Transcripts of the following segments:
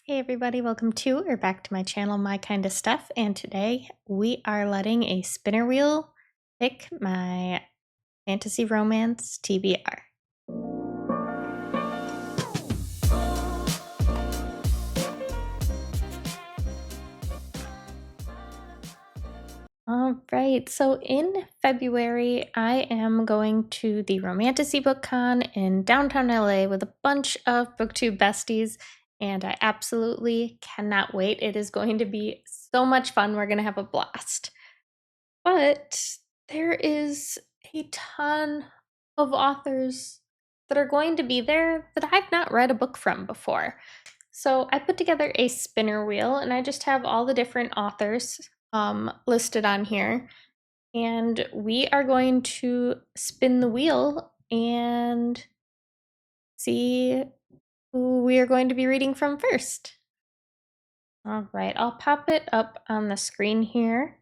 Hey everybody, welcome to or back to my channel, My Kind of Stuff, and today we are letting a spinner wheel pick my fantasy romance TBR. All right, so in February, I am going to the Romantasy Book Con in downtown LA with a bunch of BookTube besties, and I absolutely cannot wait. It is going to be so much fun. We're going to have a blast. But there is a ton of authors that are going to be there that I've not read a book from before. So I put together a spinner wheel and I just have all the different authors listed on here. And we are going to spin the wheel and see who we are going to be reading from first. All right, I'll pop it up on the screen here.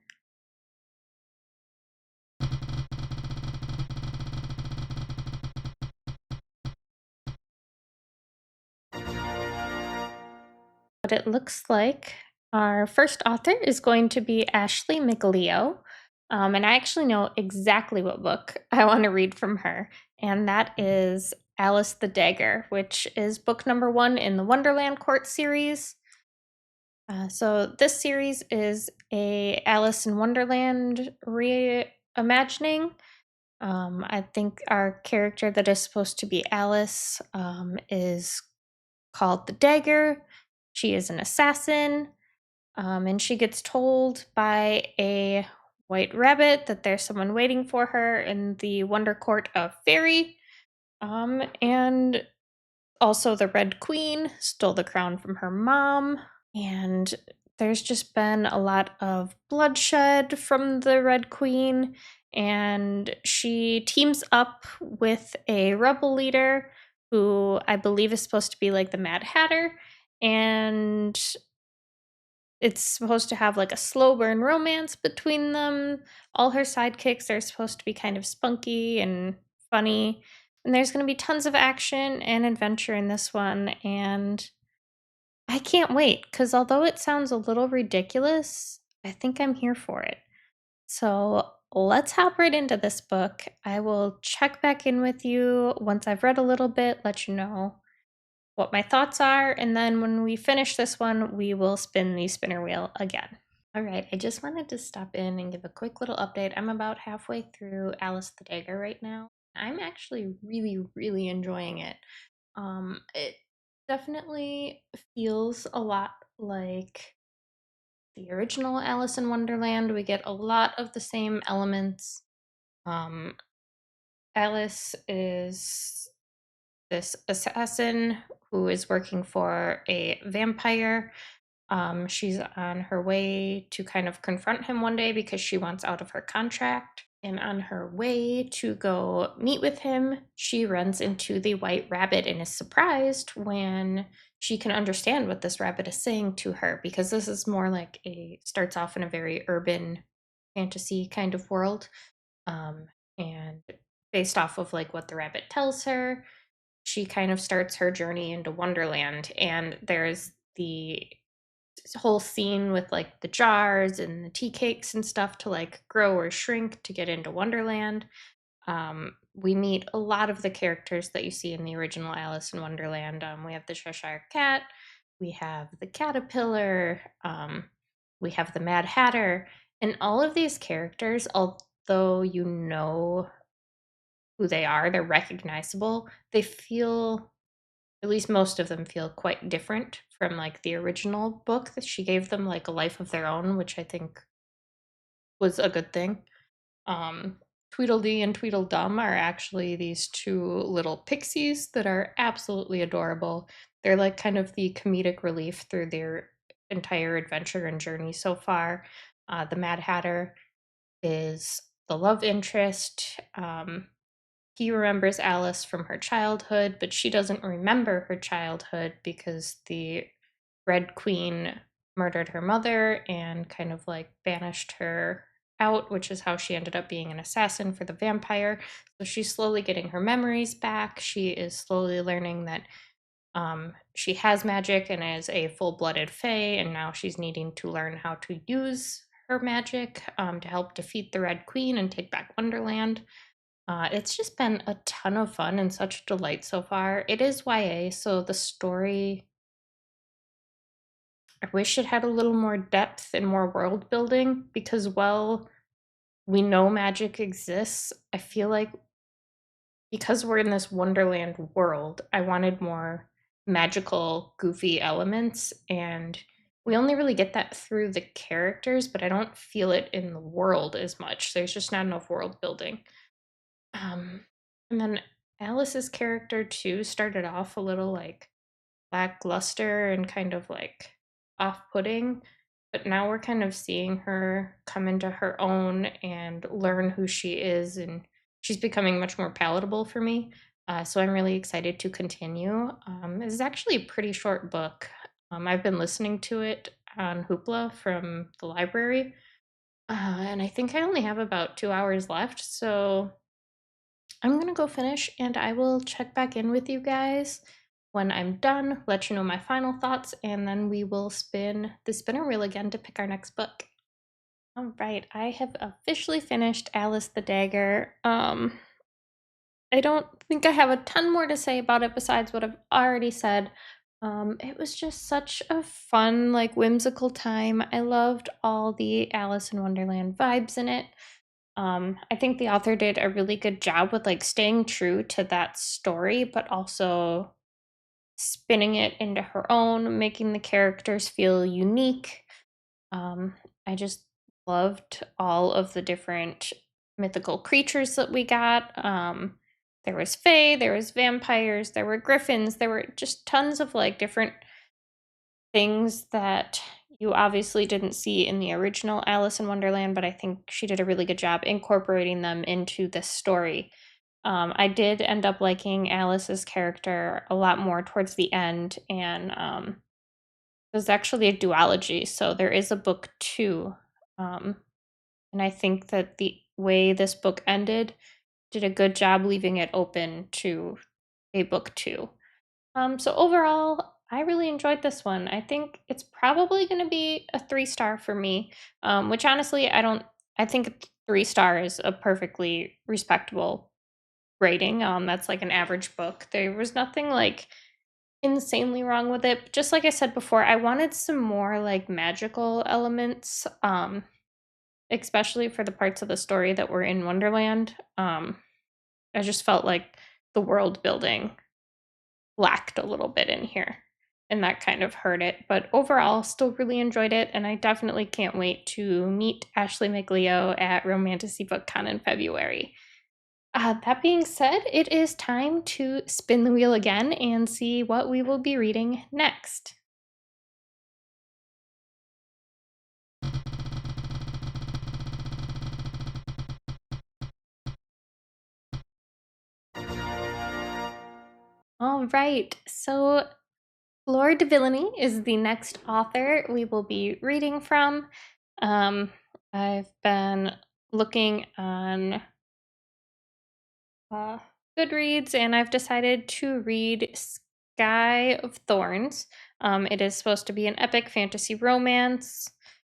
What it looks like, our first author is going to be Ashley McLeo. And I actually know exactly what book I want to read from her, and that is Alice the Dagger, which is book number 1 in the Wonderland Court series. So this series is a Alice in Wonderland reimagining. I think our character that is supposed to be Alice is called the Dagger. She is an assassin, and she gets told by a white rabbit that there's someone waiting for her in the Wonder Court of Fairy. And also the Red Queen stole the crown from her mom, and there's just been a lot of bloodshed from the Red Queen, and she teams up with a rebel leader who I believe is supposed to be like the Mad Hatter, and it's supposed to have like a slow burn romance between them. All her sidekicks are supposed to be kind of spunky and funny, and there's going to be tons of action and adventure in this one, and I can't wait because although it sounds a little ridiculous, I think I'm here for it. So let's hop right into this book. I will check back in with you once I've read a little bit, let you know what my thoughts are, and then when we finish this one, we will spin the spinner wheel again. All right, I just wanted to stop in and give a quick little update. I'm about halfway through Alice the Dagger right now. I'm actually really enjoying it. It definitely feels a lot like the original Alice in Wonderland. We get a lot of the same elements. Um, Alice is this assassin who is working for a vampire. She's on her way to kind of confront him one day because she wants out of her contract. And on her way to go meet with him, she runs into the white rabbit and is surprised when she can understand what this rabbit is saying to her, because this is more like starts off in a very urban fantasy kind of world. And based off of like what the rabbit tells her, she kind of starts her journey into Wonderland. And there's the whole scene with like the jars and the tea cakes and stuff to like grow or shrink to get into Wonderland. We meet a lot of the characters that you see in the original Alice in Wonderland. We have the Cheshire Cat, we have the Caterpillar, we have the Mad Hatter, and all of these characters, although you know who they are, they're recognizable. They feel, at least most of them feel quite different from like the original book. That she gave them like a life of their own, which I think was a good thing. Um, Tweedledee and Tweedledum are actually these two little pixies that are absolutely adorable. They're like kind of the comedic relief through their entire adventure and journey so far. The Mad Hatter is the love interest. He remembers Alice from her childhood, but she doesn't remember her childhood because the Red Queen murdered her mother and kind of like banished her out, which is how she ended up being an assassin for the vampire. So she's slowly getting her memories back. She is slowly learning that She has magic and is a full-blooded fae, and now she's needing to learn how to use her magic to help defeat the Red Queen and take back Wonderland. It's just been a ton of fun and such a delight so far. It is YA, so the story, I wish it had a little more depth and more world building because, well, we know magic exists. I feel like because we're in this Wonderland world, I wanted more magical, goofy elements, and we only really get that through the characters, but I don't feel it in the world as much. There's just not enough world building. Um, and then Alice's character too started off a little like lackluster and kind of like off-putting, but now we're kind of seeing her come into her own and learn who she is, and she's becoming much more palatable for me. So I'm really excited to continue. This is actually a pretty short book. I've been listening to it on Hoopla from the library, and I think I only have about 2 hours left, so I'm gonna go finish and I will check back in with you guys when I'm done, let you know my final thoughts, and then we will spin the spinner wheel again to pick our next book. All right, I have officially finished Alice the Dagger. I don't think I have a ton more to say about it besides what I've already said. It was just such a fun, like whimsical time. I loved all the Alice in Wonderland vibes in it. I think the author did a really good job with like staying true to that story, but also spinning it into her own, making the characters feel unique. I just loved all of the different mythical creatures that we got. There was fae, there was vampires, there were griffins, there were just tons of like different things that you obviously didn't see in the original Alice in Wonderland, but I think she did a really good job incorporating them into this story. I did end up liking Alice's character a lot more towards the end, and there's actually a duology, so there is a book two. Um, and I think that the way this book ended did a good job leaving it open to a book two. So overall, I really enjoyed this one. I think it's probably going to be a 3 star for me, which honestly, I don't, I think 3 star is a perfectly respectable rating. That's like an average book. There was nothing like insanely wrong with it. But just like I said before, I wanted some more like magical elements, especially for the parts of the story that were in Wonderland. I just felt like the world building lacked a little bit in here, and that kind of hurt it. But overall, still really enjoyed it, and I definitely can't wait to meet Ashley McLeo at Romantasy Book Con in February. That being said, it is time to spin the wheel again and see what we will be reading next. All right, so Fleur de Villainy is the next author we will be reading from. Um, I've been looking on uh, Goodreads, and I've decided to read Sky of Thorns. It is supposed to be an epic fantasy romance.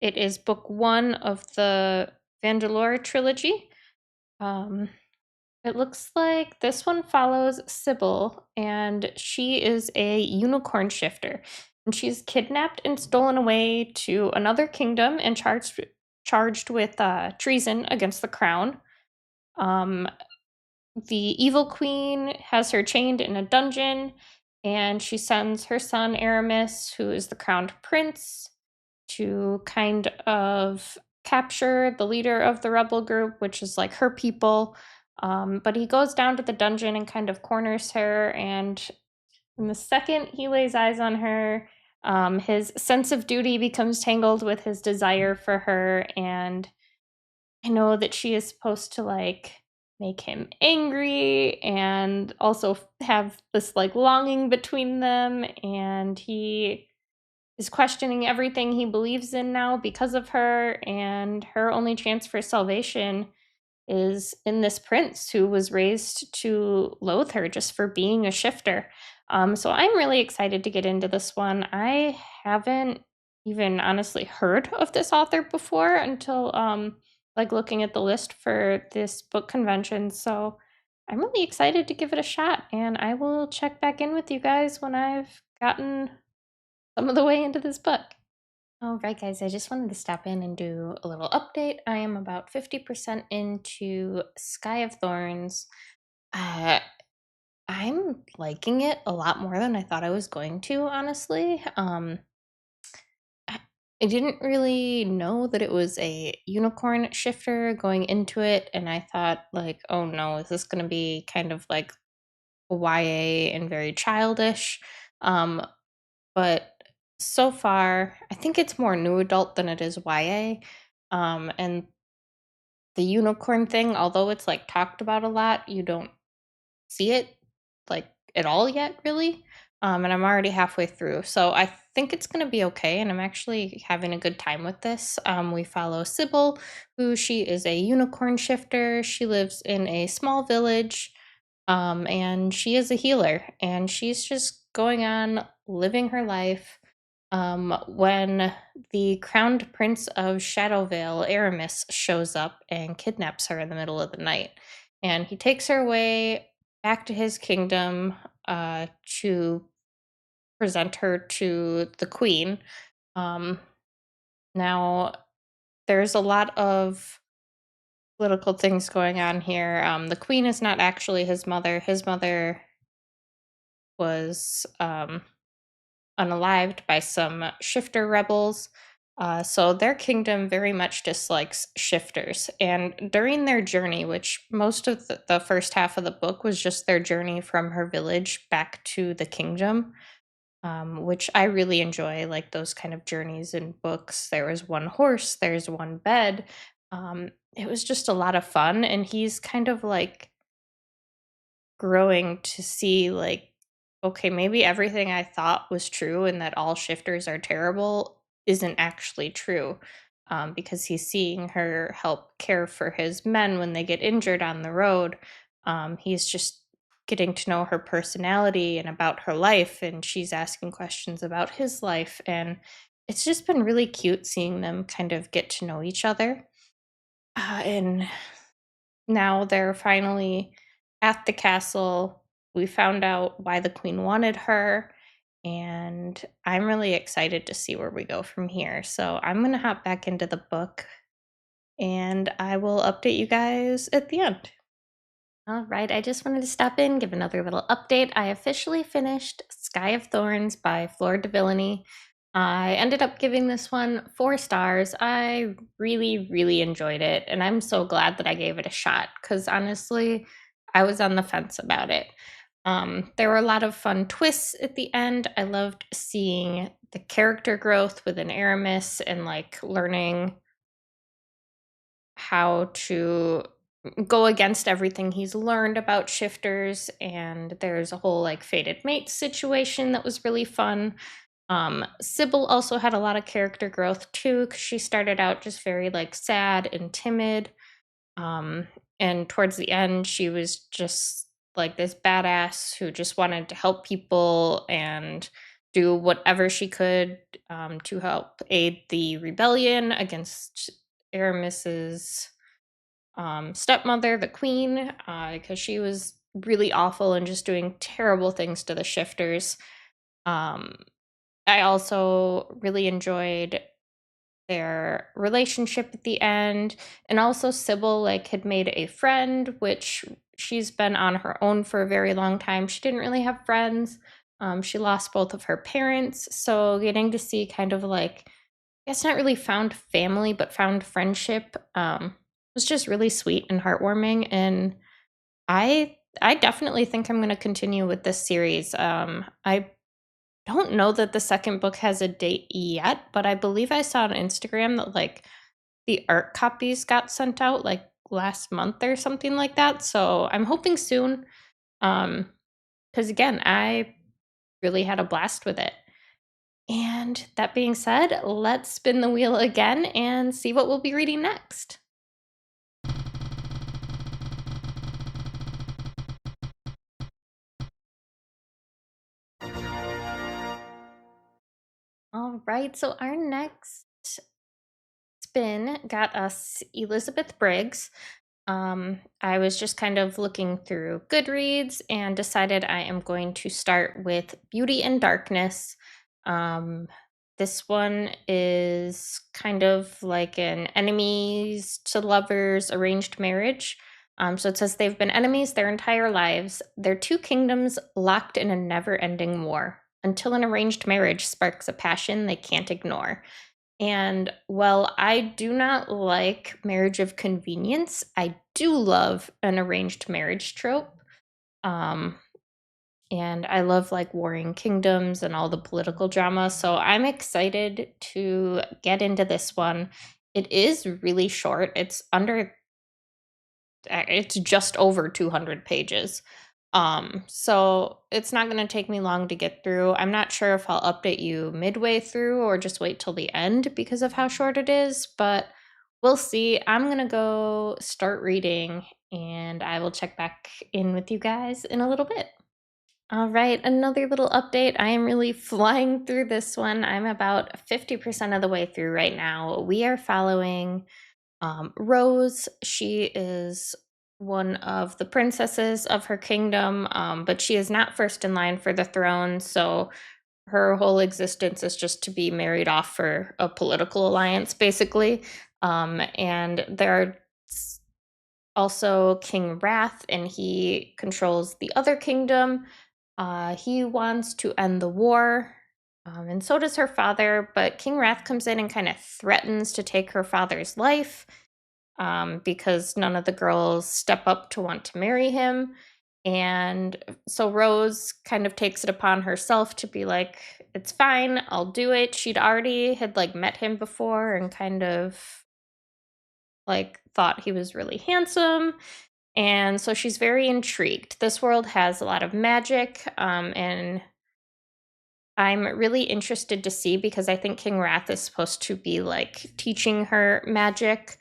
It is book one of the Vandelore trilogy. Um, it looks like this one follows Sybil, and she is a unicorn shifter. And she's kidnapped and stolen away to another kingdom and charged with treason against the crown. Um, the evil queen has her chained in a dungeon, and she sends her son Aramis, who is the crowned prince, to kind of capture the leader of the rebel group, which is like her people. But he goes down to the dungeon and kind of corners her, and the second he lays eyes on her, his sense of duty becomes tangled with his desire for her, and I know that she is supposed to like make him angry and also have this like longing between them, and he is questioning everything he believes in now because of her, and her only chance for salvation is in this prince who was raised to loathe her just for being a shifter. So I'm really excited to get into this one. I haven't even honestly heard of this author before until like looking at the list for this book convention. So I'm really excited to give it a shot, and I will check back in with you guys when I've gotten some of the way into this book. All right, guys, I just wanted to stop in and do a little update. I am about 50% into Sky of Thorns. Uh, I'm liking it a lot more than I thought I was going to, honestly. I I didn't really know that it was a unicorn shifter going into it, and I thought, like, oh no, is this going to be kind of like YA and very childish? Um, but so far, I think it's more new adult than it is YA. And the unicorn thing, although it's like talked about a lot, you don't see it like at all yet, really. And I'm already halfway through, so I think it's gonna be okay, and I'm actually having a good time with this. We follow Sybil, who she is a unicorn shifter. She lives in a small village, and she is a healer, and she's just going on living her life. When the crowned prince of Shadowvale, Aramis, shows up and kidnaps her in the middle of the night, and he takes her away back to his kingdom to present her to the queen. Um, Now, there's a lot of political things going on here. The queen is not actually his mother. His mother was unalived by some shifter rebels. So their kingdom very much dislikes shifters. And during their journey, which most of the first half of the book was just their journey from her village back to the kingdom, which I really enjoy, like those kind of journeys in books. There was one horse, there's one bed. It was just a lot of fun. And he's kind of like growing to see, like, okay, maybe everything I thought was true and that all shifters are terrible isn't actually true. Because he's seeing her help care for his men when they get injured on the road. He's just getting to know her personality and about her life, and she's asking questions about his life. And it's just been really cute seeing them kind of get to know each other. And now they're finally at the castle. We found out why the queen wanted her, and I'm really excited to see where we go from here. So I'm going to hop back into the book, and I will update you guys at the end. All right, I just wanted to stop in, give another little update. I officially finished Sky of Thorns by Fleur de Villany. I ended up giving this one 4 stars. I really, really enjoyed it, and I'm so glad that I gave it a shot because honestly, I was on the fence about it. There were a lot of fun twists at the end. I loved seeing the character growth within Aramis and like learning how to go against everything he's learned about shifters. And there's a whole like fated mate situation that was really fun. Sybil also had a lot of character growth too, because she started out just very like sad and timid. Um, and towards the end, she was just like this badass who just wanted to help people and do whatever she could to help aid the rebellion against Aramis's stepmother, the queen, because she was really awful and just doing terrible things to the shifters. Um, I also really enjoyed their relationship at the end, and also Sybil like had made a friend, which she's been on her own for a very long time. She didn't really have friends. She lost both of her parents, so getting to see kind of like, I guess not really found family, but found friendship was just really sweet and heartwarming. And I definitely think I'm going to continue with this series. I don't know that the second book has a date yet, but I believe I saw on Instagram that like the art copies got sent out like last month or something like that. So I'm hoping soon. Because again, I really had a blast with it. And that being said, let's spin the wheel again and see what we'll be reading next. All right, so our next spin got us Elizabeth Briggs. I was just kind of looking through Goodreads and decided I am going to start with Beauty and Darkness. Um, this one is kind of like an enemies to lovers arranged marriage. So it says they've been enemies their entire lives, their two kingdoms locked in a never ending war, until an arranged marriage sparks a passion they can't ignore. And while I do not like marriage of convenience, I do love an arranged marriage trope. Um, and I love like warring kingdoms and all the political drama. So I'm excited to get into this one. It is really short. It's just over 200 pages. So it's not going to take me long to get through. I'm not sure if I'll update you midway through or just wait till the end because of how short it is, but we'll see. I'm going to go start reading and I will check back in with you guys in a little bit. All right, another little update. I am really flying through this one. I'm about 50% of the way through right now. We are following Rose. She is one of the princesses of her kingdom, but she is not first in line for the throne. So her whole existence is just to be married off for a political alliance, basically. And there are also King Wrath, and he controls the other kingdom. He wants to end the war. And so does her father, but King Wrath comes in and kind of threatens to take her father's life because none of the girls step up to want to marry him. And so Rose kind of takes it upon herself to be like, it's fine, I'll do it. She'd already had like met him before and kind of like thought he was really handsome. And so she's very intrigued. This world has a lot of magic, and I'm really interested to see because I think King Wrath is supposed to be like teaching her magic.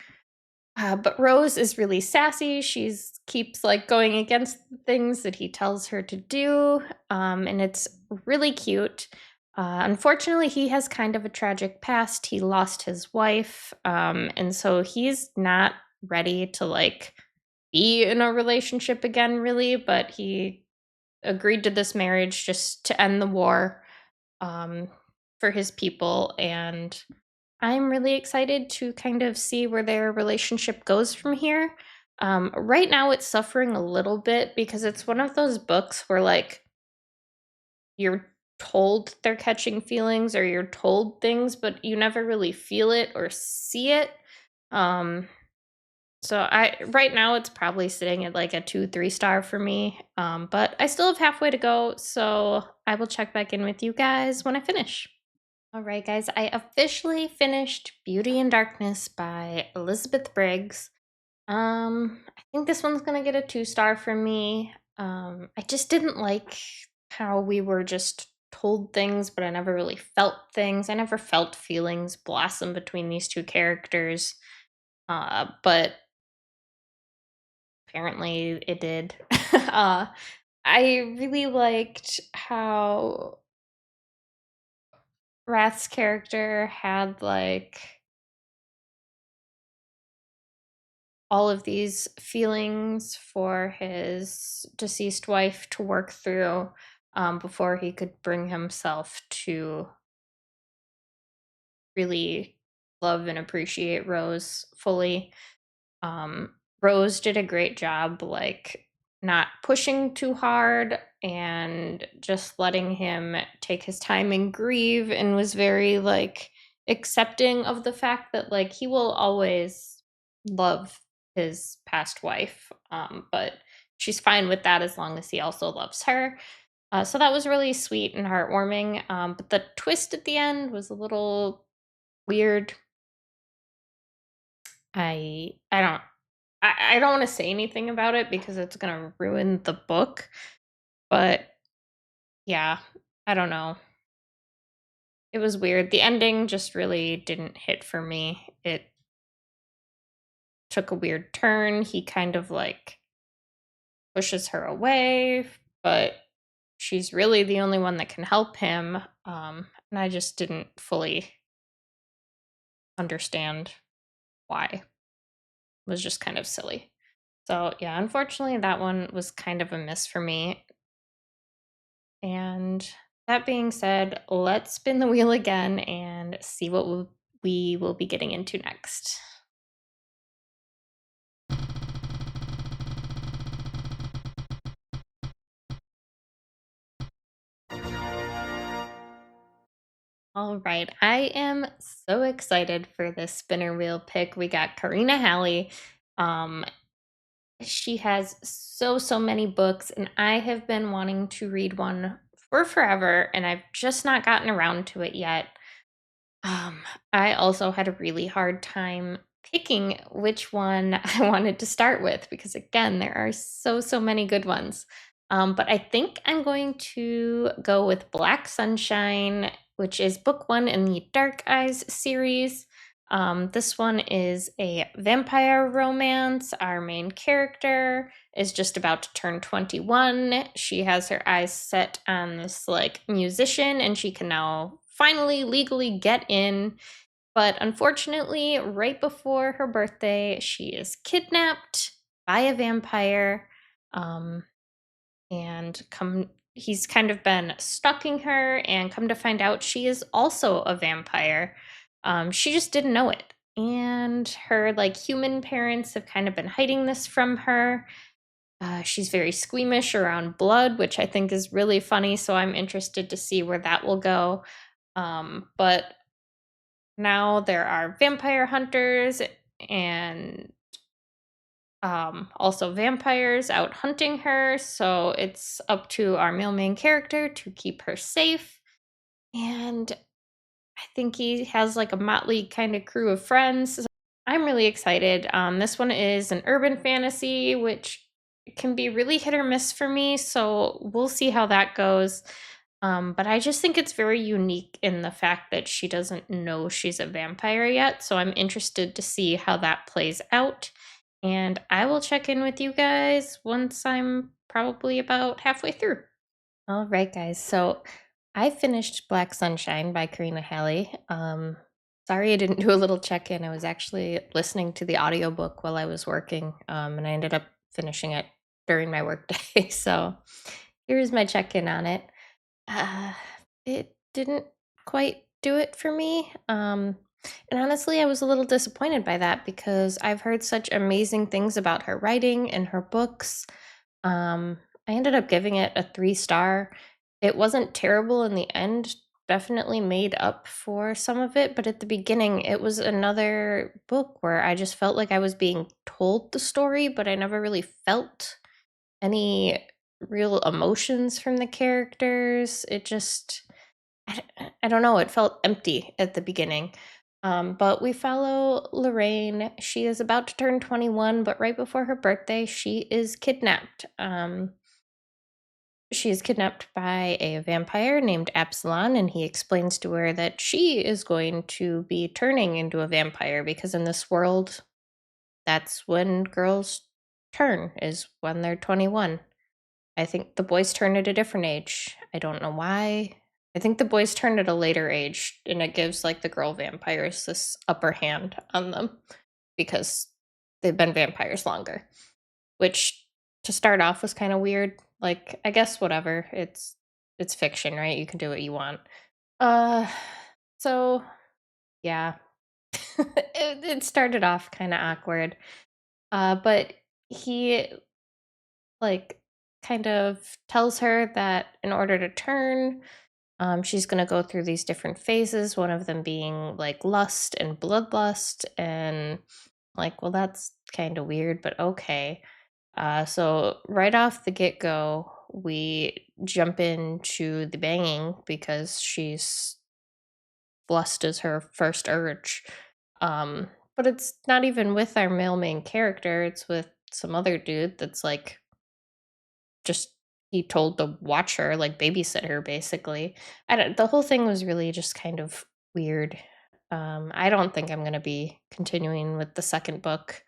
But Rose is really sassy. She's keeps like going against the things that he tells her to do, and it's really cute. Unfortunately, he has kind of a tragic past. He lost his wife, and so he's not ready to like be in a relationship again, really. But he agreed to this marriage just to end the war um, for his people, and I'm really excited to kind of see where their relationship goes from here. Right now, it's suffering a little bit because it's one of those books where, like, you're told they're catching feelings or you're told things, but you never really feel it or see it. Um, so I right now it's probably sitting at like a 2-3 star for me. But I still have halfway to go, so I will check back in with you guys when I finish. All right, guys, I officially finished Beauty and Darkness by Elizabeth Briggs. I think this one's gonna get a 2 star from me. I just didn't like how we were just told things, but I never really felt things. I never felt feelings blossom between these two characters. But apparently it did. I really liked how Rath's character had like all of these feelings for his deceased wife to work through before he could bring himself to really love and appreciate Rose fully. Um, Rose did a great job, like not pushing too hard and just letting him take his time and grieve, and was very like accepting of the fact that like he will always love his past wife, but she's fine with that as long as he also loves her. So that was really sweet and heartwarming. But the twist at the end was a little weird. I don't want to say anything about it because it's gonna ruin the book. But yeah, I don't know. It was weird. The ending just really didn't hit for me. It took a weird turn. He kind of like pushes her away, but she's really the only one that can help him. And and I just didn't fully understand why. It was just kind of silly. So, yeah, unfortunately, that one was kind of a miss for me. And that being said, let's spin the wheel again and see what we will be getting into next. All right, I am so excited for this spinner wheel pick. We got Karina Halley. Um, she has so many books, and I have been wanting to read one for forever, and I've just not gotten around to it yet. Um, I also had a really hard time picking which one I wanted to start with because again, there are so many good ones. But I think I'm going to go with Black Sunshine, which is book one in the Dark Eyes series. This one is a vampire romance. Our main character is just about to turn 21. She has her eyes set on this like musician and she can now finally legally get in. But unfortunately, right before her birthday, she is kidnapped by a vampire. Um, and come he's kind of been stalking her and come to find out she is also a vampire. She just didn't know it. And her like human parents have kind of been hiding this from her. She's very squeamish around blood, which I think is really funny. So I'm interested to see where that will go. But now there are vampire hunters and also vampires out hunting her. So it's up to our male main character to keep her safe. And I think he has like a motley kind of crew of friends. So I'm really excited. This one is an urban fantasy, which can be really hit or miss for me. So we'll see how that goes. But I just think it's very unique in the fact that she doesn't know she's a vampire yet. So I'm interested to see how that plays out. And I will check in with you guys once I'm probably about halfway through. All right, guys. So I finished Black Sunshine by Karina Halley. Sorry I didn't do a little check in. I was actually listening to the audiobook while I was working, and I ended up finishing it during my workday. So here's my check in on it. Uh, it didn't quite do it for me. And honestly, I was a little disappointed by that because I've heard such amazing things about her writing and her books. Um, I ended up giving it a 3 star. It wasn't terrible in the end, definitely made up for some of it, but at the beginning, it was another book where I just felt like I was being told the story, but I never really felt any real emotions from the characters. It just, I don't know, it felt empty at the beginning. But we follow Lorraine. She is about to turn 21, but right before her birthday, she is kidnapped. She is kidnapped by a vampire named Absalon, and he explains to her that she is going to be turning into a vampire because in this world, that's when girls turn, is when they're 21. I think the boys turn at a different age. I don't know why. I think the boys turn at a later age, and it gives like the girl vampires this upper hand on them because they've been vampires longer. Which to start off was kind of weird. Like, I guess whatever. It's fiction, right? You can do what you want. Uh so yeah. It started off kind of awkward. But he like kind of tells her that in order to turn, she's going to go through these different phases, one of them being like lust and bloodlust. And like, well, that's kind of weird, but okay. So, right off the get go, we jump into the banging because she's lust is her first urge. But it's not even with our male main character, it's with some other dude that's like just he told to watch her, like babysit her basically. I don't the whole thing was really just kind of weird. I don't think I'm gonna be continuing with the second book.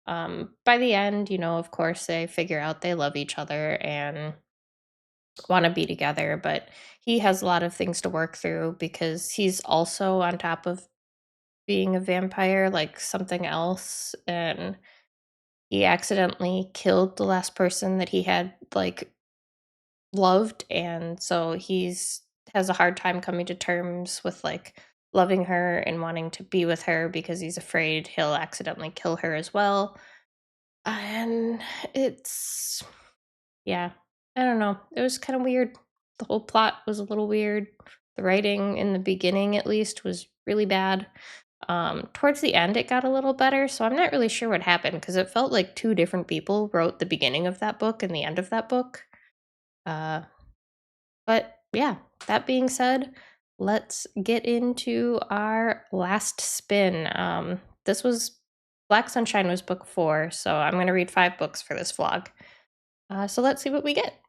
By the end, of course they figure out they love each other and want to be together, but he has a lot of things to work through because he's also on top of being a vampire, like something else, and he accidentally killed the last person that he had like loved, and so he's has a hard time coming to terms with like loving her and wanting to be with her because he's afraid he'll accidentally kill her as well. And it's yeah, I don't know. It was kind of weird. The whole plot was a little weird. The writing in the beginning at least was really bad. Towards the end it got a little better, so I'm not really sure what happened because it felt like two different people wrote the beginning of that book and the end of that book. Uh but yeah, that being said, let's get into our last spin. This was Black Sunshine was book 4, so I'm going to read 5 books for this vlog. So let's see what we get.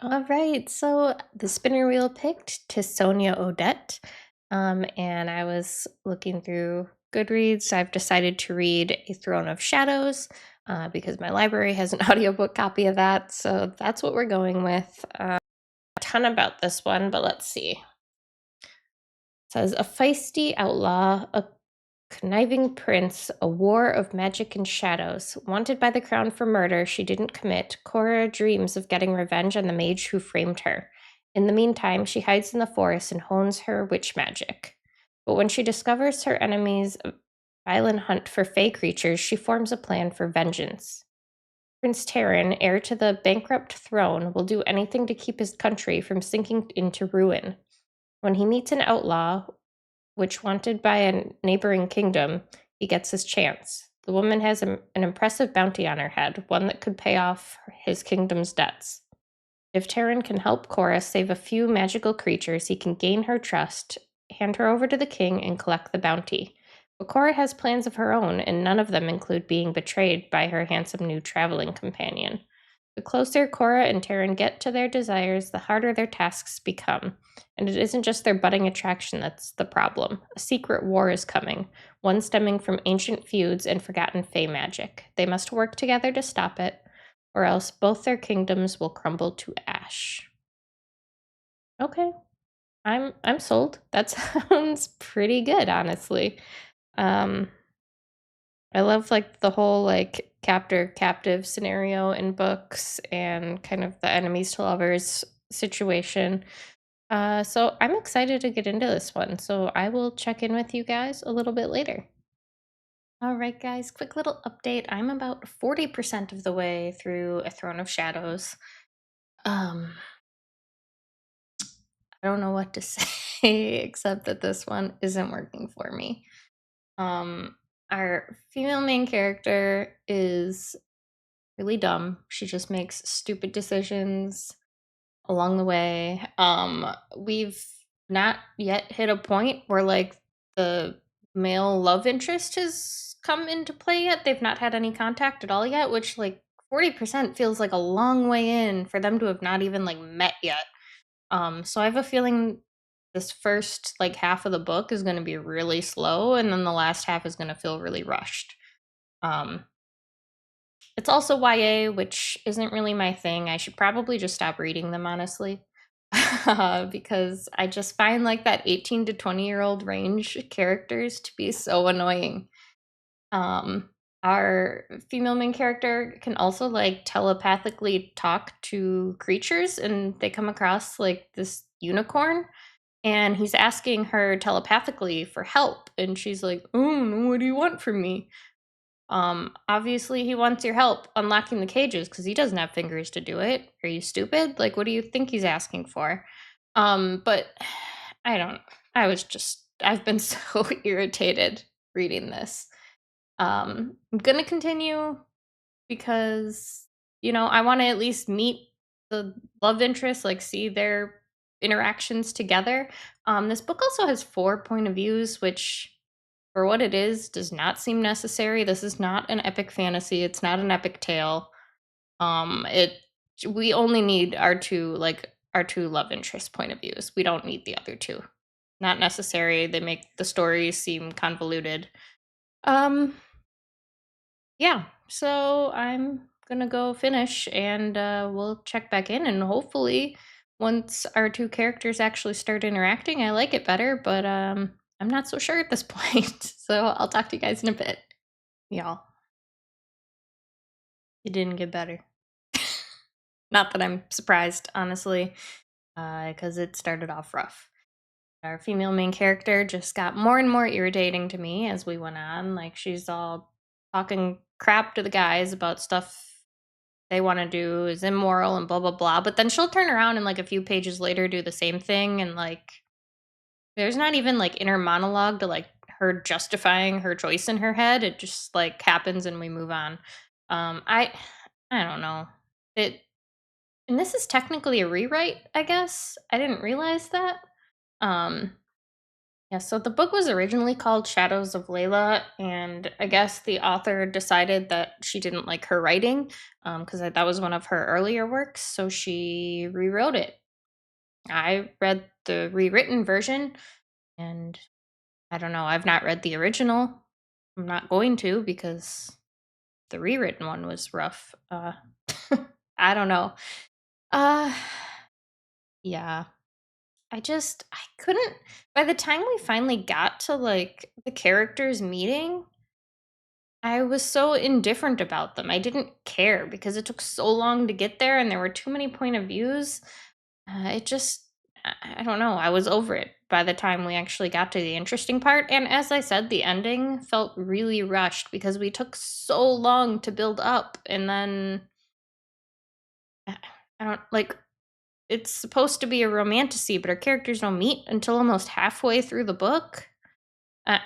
All right, so the spinner wheel picked to Sonia Odette, and I was looking through Goodreads. I've decided to read A Throne of Shadows because my library has an audiobook copy of that, so that's what we're going with. A ton about this one, but let's see. It says a feisty outlaw, a conniving prince, a war of magic and shadows. Wanted by the crown for murder she didn't commit, Cora dreams of getting revenge on the mage who framed her. In the meantime, she hides in the forest and hones her witch magic. But when she discovers her enemy's violent hunt for fey creatures, she forms a plan for vengeance. Prince Terran, heir to the bankrupt throne, will do anything to keep his country from sinking into ruin. When he meets an outlaw, which wanted by a neighboring kingdom, he gets his chance. The woman has an impressive bounty on her head, one that could pay off his kingdom's debts. If Terran can help Cora save a few magical creatures, he can gain her trust, hand her over to the king, and collect the bounty. But Cora has plans of her own, and none of them include being betrayed by her handsome new traveling companion. The closer Cora and Terran get to their desires, the harder their tasks become. And it isn't just their budding attraction that's the problem. A secret war is coming, one stemming from ancient feuds and forgotten fey magic. They must work together to stop it, or else both their kingdoms will crumble to ash. Okay, I'm sold. That sounds pretty good, honestly. Um, I love like the whole like captor captive scenario in books and kind of the enemies to lovers situation. So I'm excited to get into this one. So I will check in with you guys a little bit later. All right, guys, quick little update. I'm about 40% of the way through A Throne of Shadows. Um, I don't know what to say except that this one isn't working for me. Um, our female main character is really dumb. She just makes stupid decisions along the way. We've not yet hit a point where like the male love interest has come into play yet. They've not had any contact at all yet, which like 40% feels like a long way in for them to have not even like met yet. So I have a feeling this first like half of the book is going to be really slow and then the last half is going to feel really rushed. Um it's also YA, which isn't really my thing. I should probably just stop reading them, honestly. Because I just find like that 18 to 20-year-old range characters to be so annoying. Um, our female main character can also like telepathically talk to creatures, and they come across like this unicorn, and he's asking her telepathically for help, and she's like, "Oh, no, what do you want from me?" Obviously he wants your help unlocking the cages because he doesn't have fingers to do it. Are you stupid? Like, what do you think he's asking for? But I don't, I've been so irritated reading this. I'm gonna continue because, I want to at least meet the love interest, like see their interactions together. This book also has 4 point of views, which for what it is, does not seem necessary. This is not an epic fantasy. It's not an epic tale. It we only need our two love interest point of views. We don't need the other two. not necessary. They make the story seem convoluted. Um, yeah, so I'm gonna go finish and we'll check back in, and hopefully once our two characters actually start interacting, I like it better, but I'm not so sure at this point. So I'll talk to you guys in a bit. Y'all, it didn't get better. Not that I'm surprised, honestly, because it started off rough. Our female main character just got more and more irritating to me as we went on. Like, she's all talking crap to the guys about stuff they want to do is immoral and blah blah blah, but then she'll turn around and like a few pages later do the same thing, and like there's not even like inner monologue to like her justifying her choice in her head. It just like happens and we move on. I don't know. It and this is technically a rewrite, I guess. I didn't realize that. Um yeah, so the book was originally called Shadows of Layla, and I guess the author decided that she didn't like her writing, because that was one of her earlier works, so she rewrote it. I read the rewritten version, and I don't know, I've not read the original. I'm not going to because the rewritten one was rough. I don't know. Uh, yeah. I couldn't by the time we finally got to like the characters meeting, I was so indifferent about them. I didn't care because it took so long to get there and there were too many point of views. It just I don't know. I was over it by the time we actually got to the interesting part. And as I said, the ending felt really rushed because we took so long to build up, and then I don't like it's supposed to be a romantasy, but our characters don't meet until almost halfway through the book. Uh,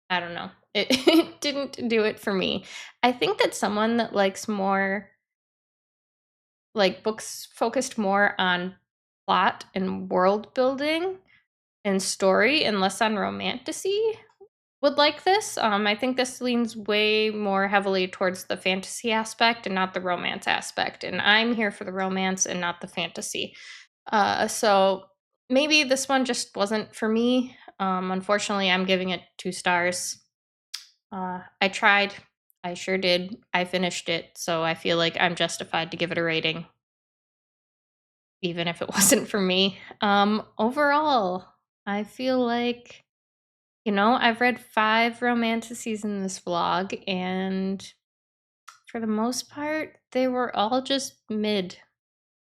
I don't know. It, it didn't do it for me. I think that someone that likes more like books focused more on plot and world building and story and less on romantasy would like this. I think this leans way more heavily towards the fantasy aspect and not the romance aspect. And I'm here for the romance and not the fantasy. So maybe this one just wasn't for me. Unfortunately, I'm giving it 2 stars. I tried. I sure did. I finished it, so I feel like I'm justified to give it a rating, even if it wasn't for me. Overall, I feel like, I've read 5 romanticises in this vlog, and for the most part, they were all just mid,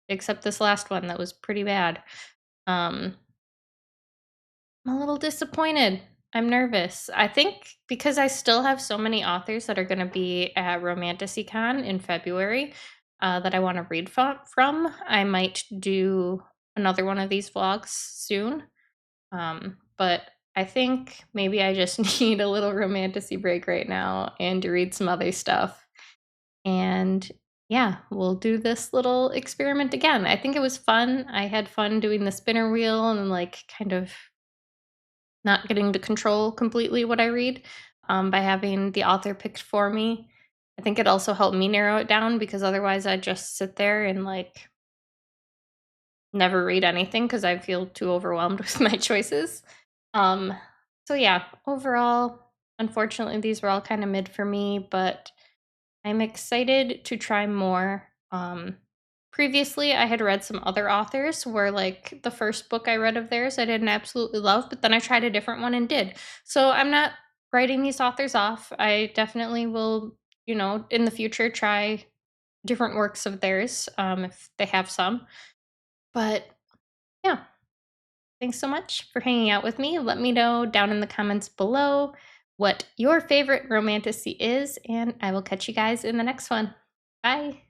except this last one that was pretty bad. Um, I'm a little disappointed. I'm nervous. I think because I still have so many authors that are going to be at RomantasyCon in February that I want to read from, I might do another one of these vlogs soon. But I think maybe I just need a little romantasy break right now and to read some other stuff. And yeah, we'll do this little experiment again. I think it was fun. I had fun doing the spinner wheel and like kind of not getting to control completely what I read by having the author picked for me. I think it also helped me narrow it down because otherwise I'd just sit there and like never read anything because I feel too overwhelmed with my choices. Um, so yeah, overall, unfortunately, these were all kind of mid for me, but I'm excited to try more. Previously, I had read some other authors where, like, the first book I read of theirs I didn't absolutely love, but then I tried a different one and did. So I'm not writing these authors off. I definitely will, in the future, try different works of theirs if they have some. But yeah, thanks so much for hanging out with me. Let me know down in the comments below what your favorite romantasy is, and I will catch you guys in the next one. Bye.